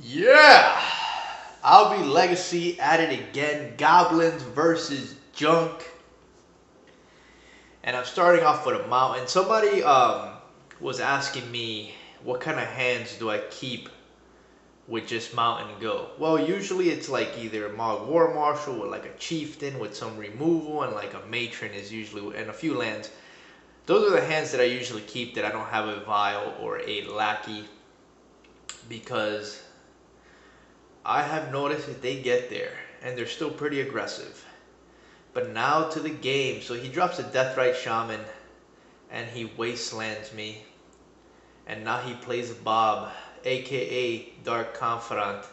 Yeah! I'll be Legacy at it again. Goblins versus Junk. And I'm starting off with a mountain. Somebody was asking me what kind of hands do I keep with just mountain go. Well, usually it's like either a Mogg War Marshal with like a Chieftain with some removal, and like a Matron is usually, and a few lands. Those are the hands that I usually keep that I don't have a Vial or a Lackey, because I have noticed that they get there and they're still pretty aggressive. But now to the game. So he drops a Deathrite Shaman and he wastelands me. And now he plays Bob, aka Dark Confidant.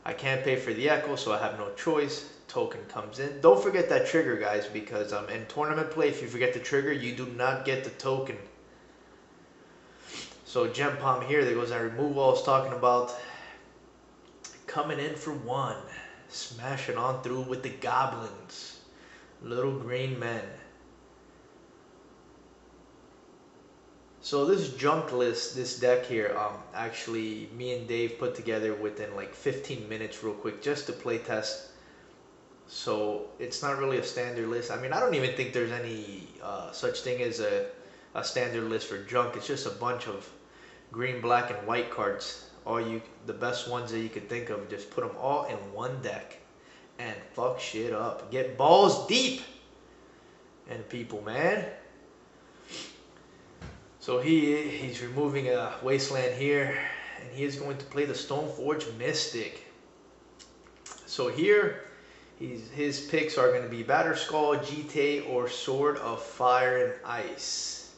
I can't pay for the Echo, so I have no choice. Token comes in. Don't forget that trigger, guys, because in tournament play, if you forget the trigger, you do not get the token. So Gempalm here, there goes that removal I was talking about. Coming in for one. Smashing on through with the Goblins. Little green men. So this junk list, this deck here, actually me and Dave put together within like 15 minutes real quick just to play test. So it's not really a standard list. I mean, I don't even think there's any such thing as a standard list for junk. It's just a bunch of green, black, and white cards. The best ones that you could think of. Just put them all in one deck and fuck shit up. Get balls deep and people, man. So he's removing a wasteland here, and he is going to play the Stoneforge Mystic. So here, his picks are going to be Batterskull, GTA, or Sword of Fire and Ice.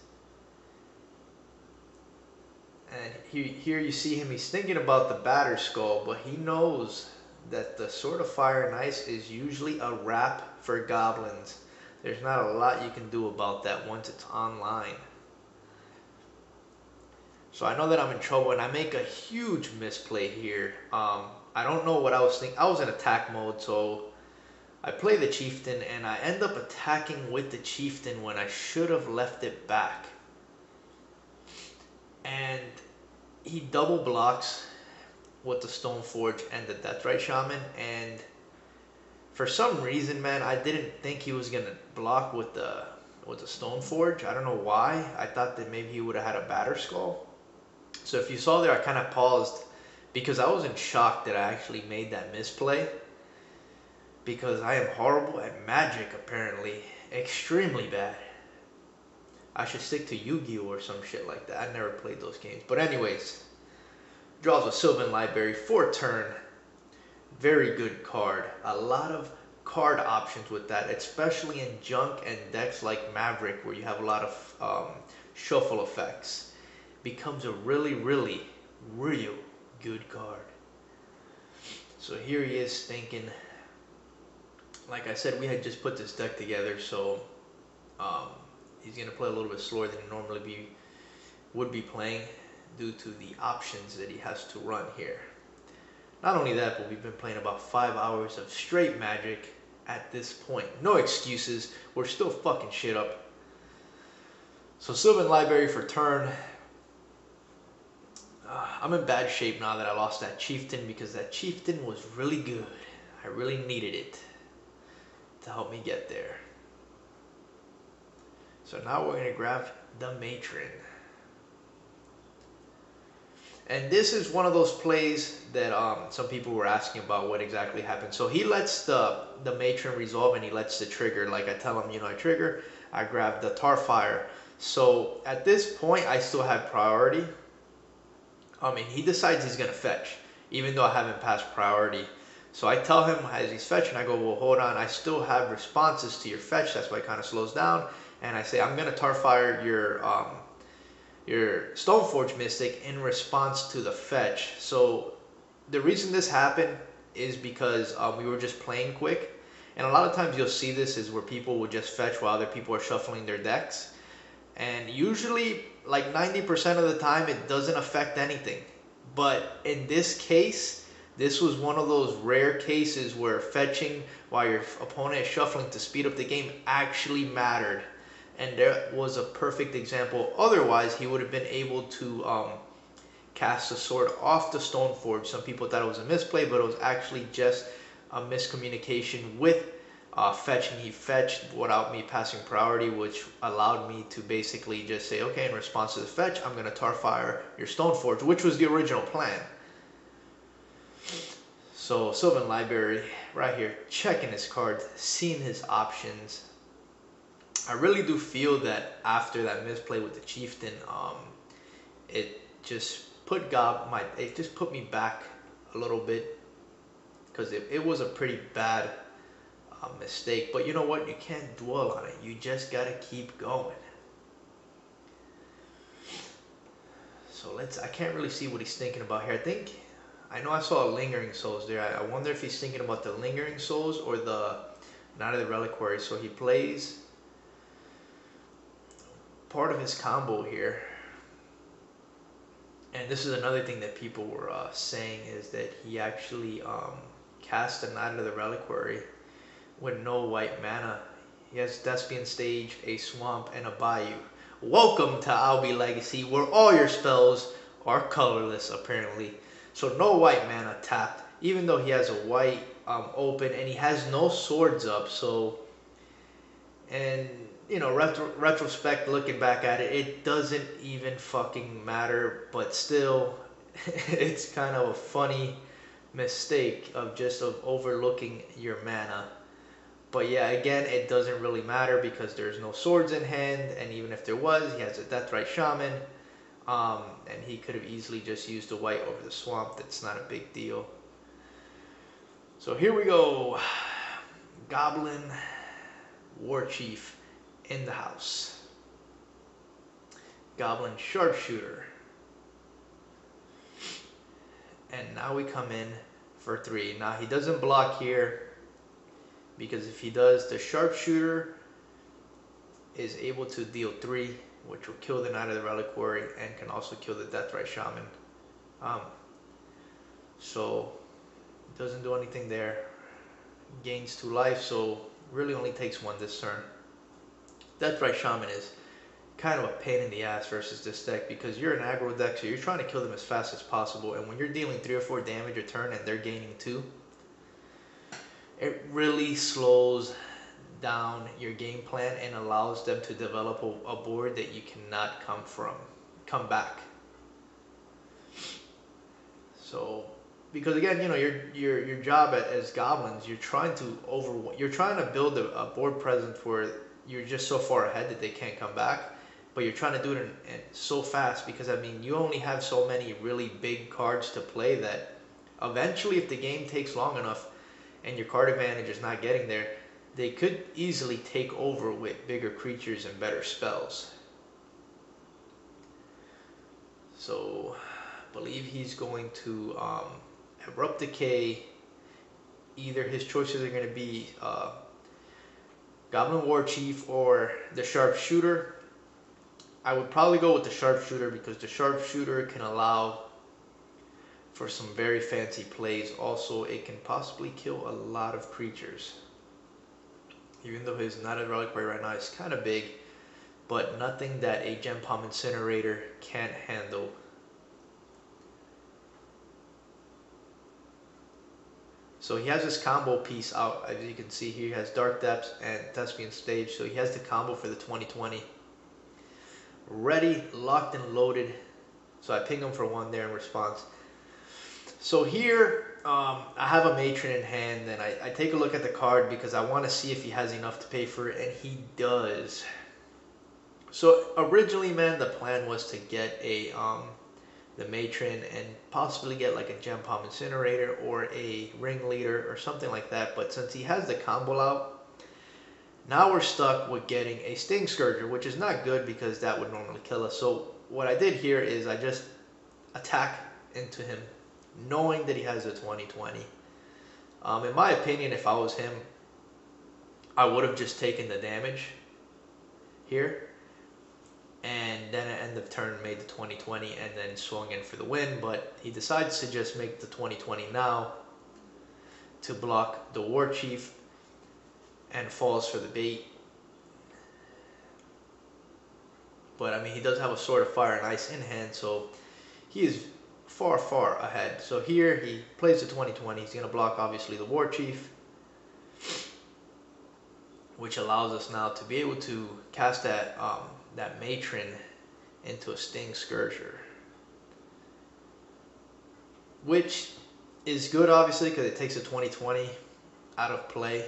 And here you see him, he's thinking about the Batterskull, but he knows that the Sword of Fire and Ice is usually a wrap for Goblins. There's not a lot you can do about that once it's online. So I know that I'm in trouble, and I make a huge misplay here. I don't know what I was thinking. I was in attack mode, so I play the Chieftain, and I end up attacking with the Chieftain when I should have left it back. And he double blocks with the Stoneforge and the Deathrite Shaman, and for some reason, man, I didn't think he was gonna block with the Stoneforge. I don't know why. I thought that maybe he would have had a Batterskull. So if you saw there, I kind of paused because I was in shock that I actually made that misplay, because I am horrible at Magic, apparently. Extremely bad. I should stick to Yu-Gi-Oh or some shit like that. I never played those games. But anyways, draws a Sylvan Library for turn. Very good card. A lot of card options with that, especially in junk and decks like Maverick, where you have a lot of shuffle effects. Becomes a really, really, real good card. So here he is thinking. Like I said, we had just put this deck together, so he's going to play a little bit slower than he normally would be playing, due to the options that he has to run here. Not only that, but we've been playing about 5 hours of straight Magic at this point. No excuses. We're still fucking shit up. So Sylvan Library for turn. I'm in bad shape now that I lost that Chieftain, because that Chieftain was really good. I really needed it to help me get there. So now we're going to grab the Matron. And this is one of those plays that some people were asking about what exactly happened. So he lets the Matron resolve, and he lets the trigger. Like I tell him, you know, I trigger, I grab the Tarfire. So at this point, I still have priority. I mean, he decides he's going to fetch, even though I haven't passed priority. So I tell him as he's fetching, I go, well, hold on, I still have responses to your fetch. That's why it kind of slows down. And I say, I'm going to Tarfire your Stoneforge Mystic in response to the fetch. So the reason this happened is because we were just playing quick. And a lot of times you'll see this is where people will just fetch while other people are shuffling their decks. And usually, like 90% of the time, it doesn't affect anything. But in this case, this was one of those rare cases where fetching while your opponent is shuffling to speed up the game actually mattered. And there was a perfect example. Otherwise, he would have been able to cast the sword off the Stoneforge. Some people thought it was a misplay, but it was actually just a miscommunication with fetching. He fetched without me passing priority, which allowed me to basically just say, okay, in response to the fetch, I'm going to Tarfire your Stoneforge, which was the original plan. So Sylvan Library right here, checking his cards, seeing his options. I really do feel that after that misplay with the Chieftain, it just put it just put me back a little bit, because it was a pretty bad mistake. But you know what? You can't dwell on it. You just gotta keep going. So I can't really see what he's thinking about here. I know I saw a Lingering Souls there. I wonder if he's thinking about the Lingering Souls or the Knight of the Reliquary. So he plays part of his combo here. And this is another thing that people were saying, is that he actually cast the Knight of the Reliquary with no white mana. He has Thespian Stage, a Swamp, and a Bayou. Welcome to Albi Legacy, where all your spells are colorless, apparently. So no white mana tapped, even though he has a white open, and he has no swords up. So, and you know, retrospect, looking back at it, it doesn't even fucking matter. But still, it's kind of a funny mistake of overlooking your mana. But yeah, again, it doesn't really matter because there's no swords in hand, and even if there was, he has a Deathrite Shaman, and he could have easily just used the white over the Swamp. That's not a big deal. So here we go. Goblin Warchief in the house. Goblin Sharpshooter. And now we come in for 3. Now he doesn't block here, because if he does, the Sharpshooter is able to deal 3, which will kill the Knight of the Reliquary and can also kill the Deathrite Shaman. So it doesn't do anything there. Gains 2 life, so really only takes 1 this turn. Deathrite Shaman is kind of a pain in the ass versus this deck, because you're an aggro deck, so you're trying to kill them as fast as possible, and when you're dealing 3 or 4 damage a turn and they're gaining 2, it really slows down your game plan and allows them to develop a board that you cannot come back. So, because again, you know, your job as goblins, you're trying to build a board presence where you're just so far ahead that they can't come back, but you're trying to do it in so fast, because I mean, you only have so many really big cards to play that eventually, if the game takes long enough and your card advantage is not getting there, they could easily take over with bigger creatures and better spells. So I believe he's going to Abrupt Decay. Either his choices are going to be Goblin Warchief or the Sharpshooter. I would probably go with the Sharpshooter, because the Sharpshooter can allow for some very fancy plays. Also, it can possibly kill a lot of creatures. Even though his Knight of the Reliquary right now is kind of big, but nothing that a Gempalm Incinerator can't handle. So he has this combo piece out. As you can see here, he has Dark Depths and Thespian Stage. So he has the combo for the 2020. Ready, locked, and loaded. So I ping him for 1 there in response. So here, I have a Matron in hand, and I take a look at the card because I want to see if he has enough to pay for it, and he does. So originally, man, the plan was to get the Matron and possibly get like a Gempalm Incinerator or a Ringleader or something like that. But since he has the combo out, now we're stuck with getting a Stingscourger, which is not good because that would normally kill us. So what I did here is I just attack into him, knowing that he has a 2020. In my opinion, if I was him, I would have just taken the damage here, and then at end of turn made the 2020 and then swung in for the win. But he decides to just make the 2020 now to block the Warchief and falls for the bait. But I mean, he does have a Sword of Fire and Ice in hand, so he is far ahead. So here he plays the 2020. He's going to block obviously the Warchief, which allows us now to be able to cast that that Matron into a Stingscourger, which is good obviously because it takes a 2020 out of play.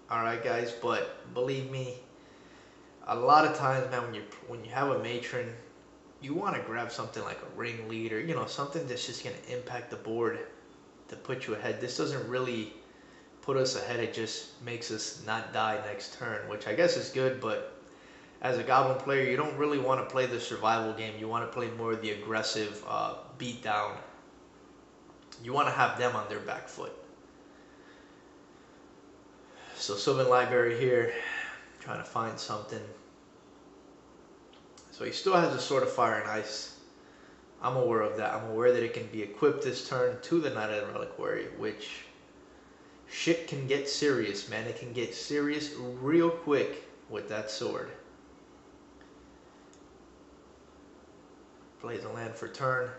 All right, guys, but believe me, a lot of times, man, when you have a Matron, you want to grab something like a Ringleader, you know, something that's just going to impact the board to put you ahead. This doesn't really put us ahead, it just makes us not die next turn, which I guess is good, but as a Goblin player, you don't really want to play the survival game. You want to play more of the aggressive beatdown. You want to have them on their back foot. So Sylvan Library here, trying to find something. So he still has a Sword of Fire and Ice. I'm aware of that. I'm aware that it can be equipped this turn to the Knight of the Reliquary, which shit can get serious, man. It can get serious real quick with that sword. Plays a land for turn,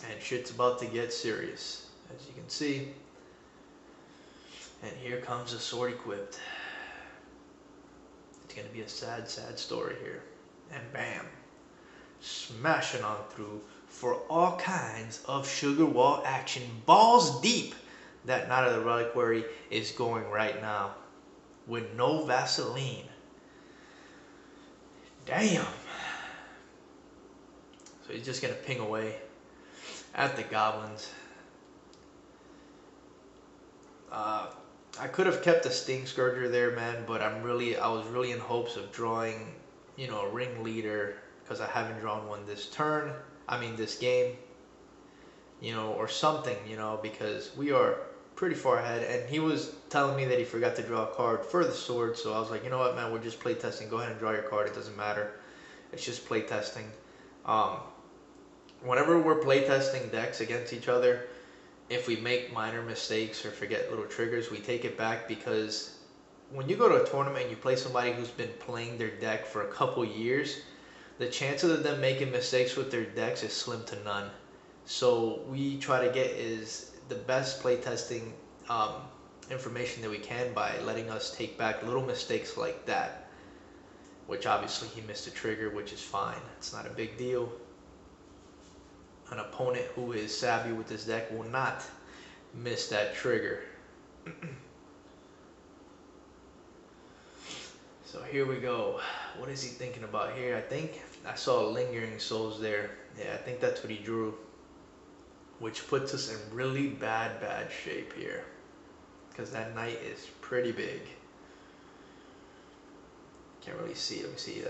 and shit's about to get serious, as you can see. And here comes the sword equipped. It's going to be a sad story here. And bam, smashing on through for all kinds of sugar wall action. Balls deep. That Knight of the Reliquary is going right now with no Vaseline. Damn. So he's just going to ping away at the Goblins. I could have kept the Stingscourger there, man, but I was really in hopes of drawing, you know, a Ringleader, because I haven't drawn one this turn. I mean this game, you know, or something, you know, because we are pretty far ahead. And he was telling me that he forgot to draw a card for the sword, so I was like, you know what, man, we're just playtesting. Go ahead and draw your card. It doesn't matter. It's just playtesting. Whenever we're playtesting decks against each other, if we make minor mistakes or forget little triggers, we take it back, because when you go to a tournament and you play somebody who's been playing their deck for a couple years, the chances of them making mistakes with their decks is slim to none. So we try to get is the best playtesting information that we can by letting us take back little mistakes like that, which obviously he missed a trigger, which is fine. It's not a big deal. An opponent who is savvy with this deck will not miss that trigger. So here we go. What is he thinking about here? I think I saw Lingering Souls there. Yeah, I think that's what he drew, which puts us in really bad shape here, because that knight is pretty big. Can't really see. Let me see.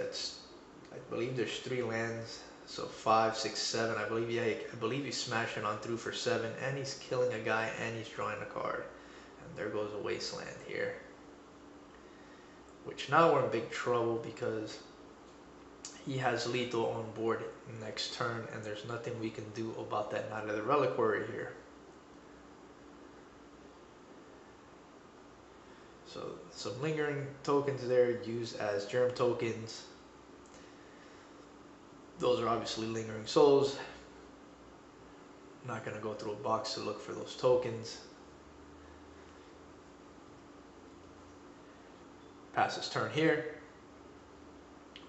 I believe there's 3 lands. So 5, 6, 7. I believe he's smashing on through for 7, and he's killing a guy, and he's drawing a card. And there goes a Wasteland here. Which now we're in big trouble, because he has lethal on board next turn, and there's nothing we can do about that Knight of the Reliquary here. So some lingering tokens there used as germ tokens. Those are obviously Lingering Souls. I'm not going to go through a box to look for those tokens. Pass his turn here.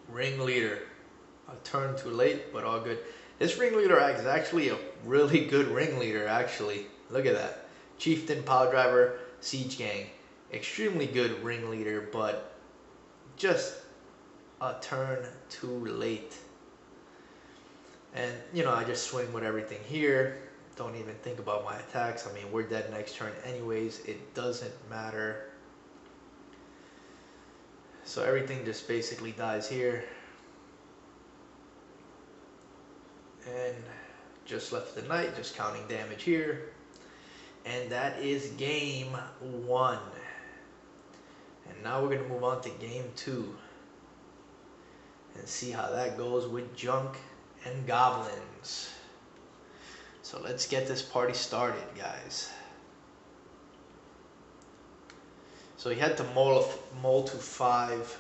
Ringleader. A turn too late, but all good. This Ringleader is actually a really good Ringleader, actually. Look at that. Chieftain, Piledriver, Siege Gang. Extremely good Ringleader, but just a turn too late. And, you know, I just swing with everything here. Don't even think about my attacks. I mean, we're dead next turn anyways. It doesn't matter. So everything just basically dies here. And just left the knight, just counting damage here. And that is game 1. And now we're going to move on to game 2. And see how that goes with Junk and Goblins. So let's get this party started, guys. So he had to mull to 5.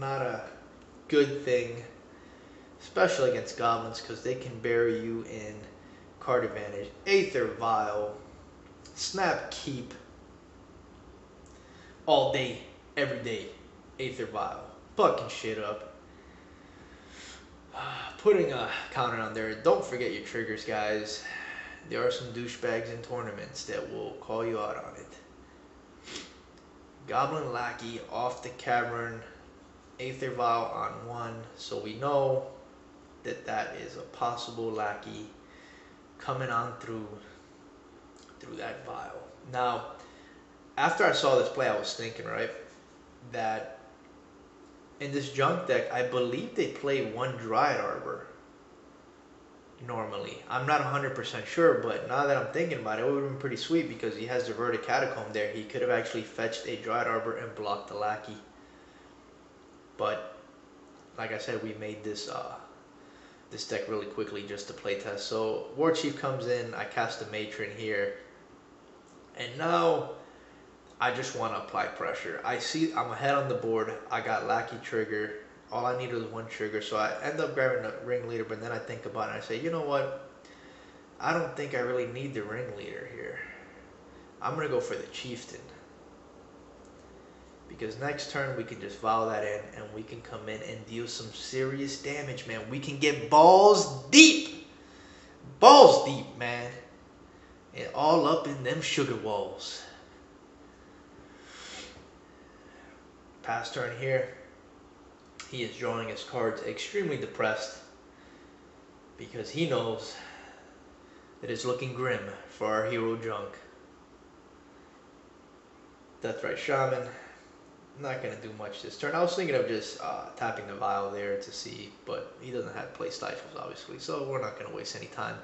Not a good thing. especially against goblins, because they can bury you in card advantage. Æther Vial, snap keep, all day, every day. Æther Vial, fucking shit up. Putting a counter on there. Don't forget your triggers, guys. There are some douchebags in tournaments that will call you out on it. Goblin Lackey off the Cavern, Æther Vial on 1, so we know that that is a possible Lackey coming on through that vial. Now, after I saw this play, I was thinking, right, that in this junk deck, I believe they play 1 Dryad Arbor normally. I'm not 100% sure, but now that I'm thinking about it, it would have been pretty sweet because he has the Verted Catacomb there. He could have actually fetched a Dryad Arbor and blocked the Lackey. But, like I said, we made this this deck really quickly just to play test. So, Warchief comes in, I cast a Matron here, and now I just want to apply pressure. I see I'm ahead on the board. I got Lackey trigger. All I needed was 1 trigger, so I end up grabbing the Ringleader, but then I think about it and I say, you know what? I don't think I really need the Ringleader here. I'm going to go for the Chieftain. Because next turn we can just vow that in and we can come in and deal some serious damage, man. We can get balls deep. Balls deep, man. And all up in them sugar walls. Pass turn here. He is drawing his cards extremely depressed because he knows that it's looking grim for our hero junk. Deathrite Shaman. Not going to do much this turn. I was thinking of just tapping the vial there to see, but he doesn't have play Stifles, obviously, so we're not going to waste any time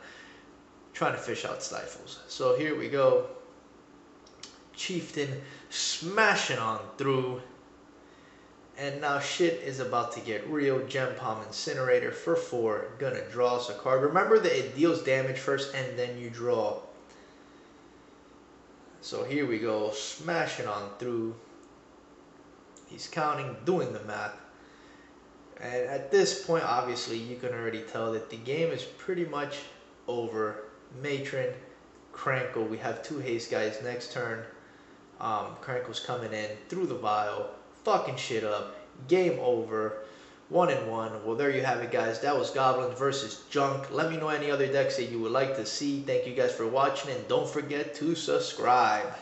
trying to fish out Stifles. So here we go. Chieftain smashing on through. And now shit is about to get real. Gempalm Incinerator for 4. Gonna draw us a card. Remember that it deals damage first and then you draw. So here we go. Smashing on through. He's counting, doing the math. And at this point, obviously, you can already tell that the game is pretty much over. Matron, Krenko. We have 2 haste guys next turn. Krenko's coming in through the vial. Fucking shit up. Game over. 1-1. Well, there you have it, guys. That was Goblins versus Junk. Let me know any other decks that you would like to see. Thank you guys for watching, and don't forget to subscribe.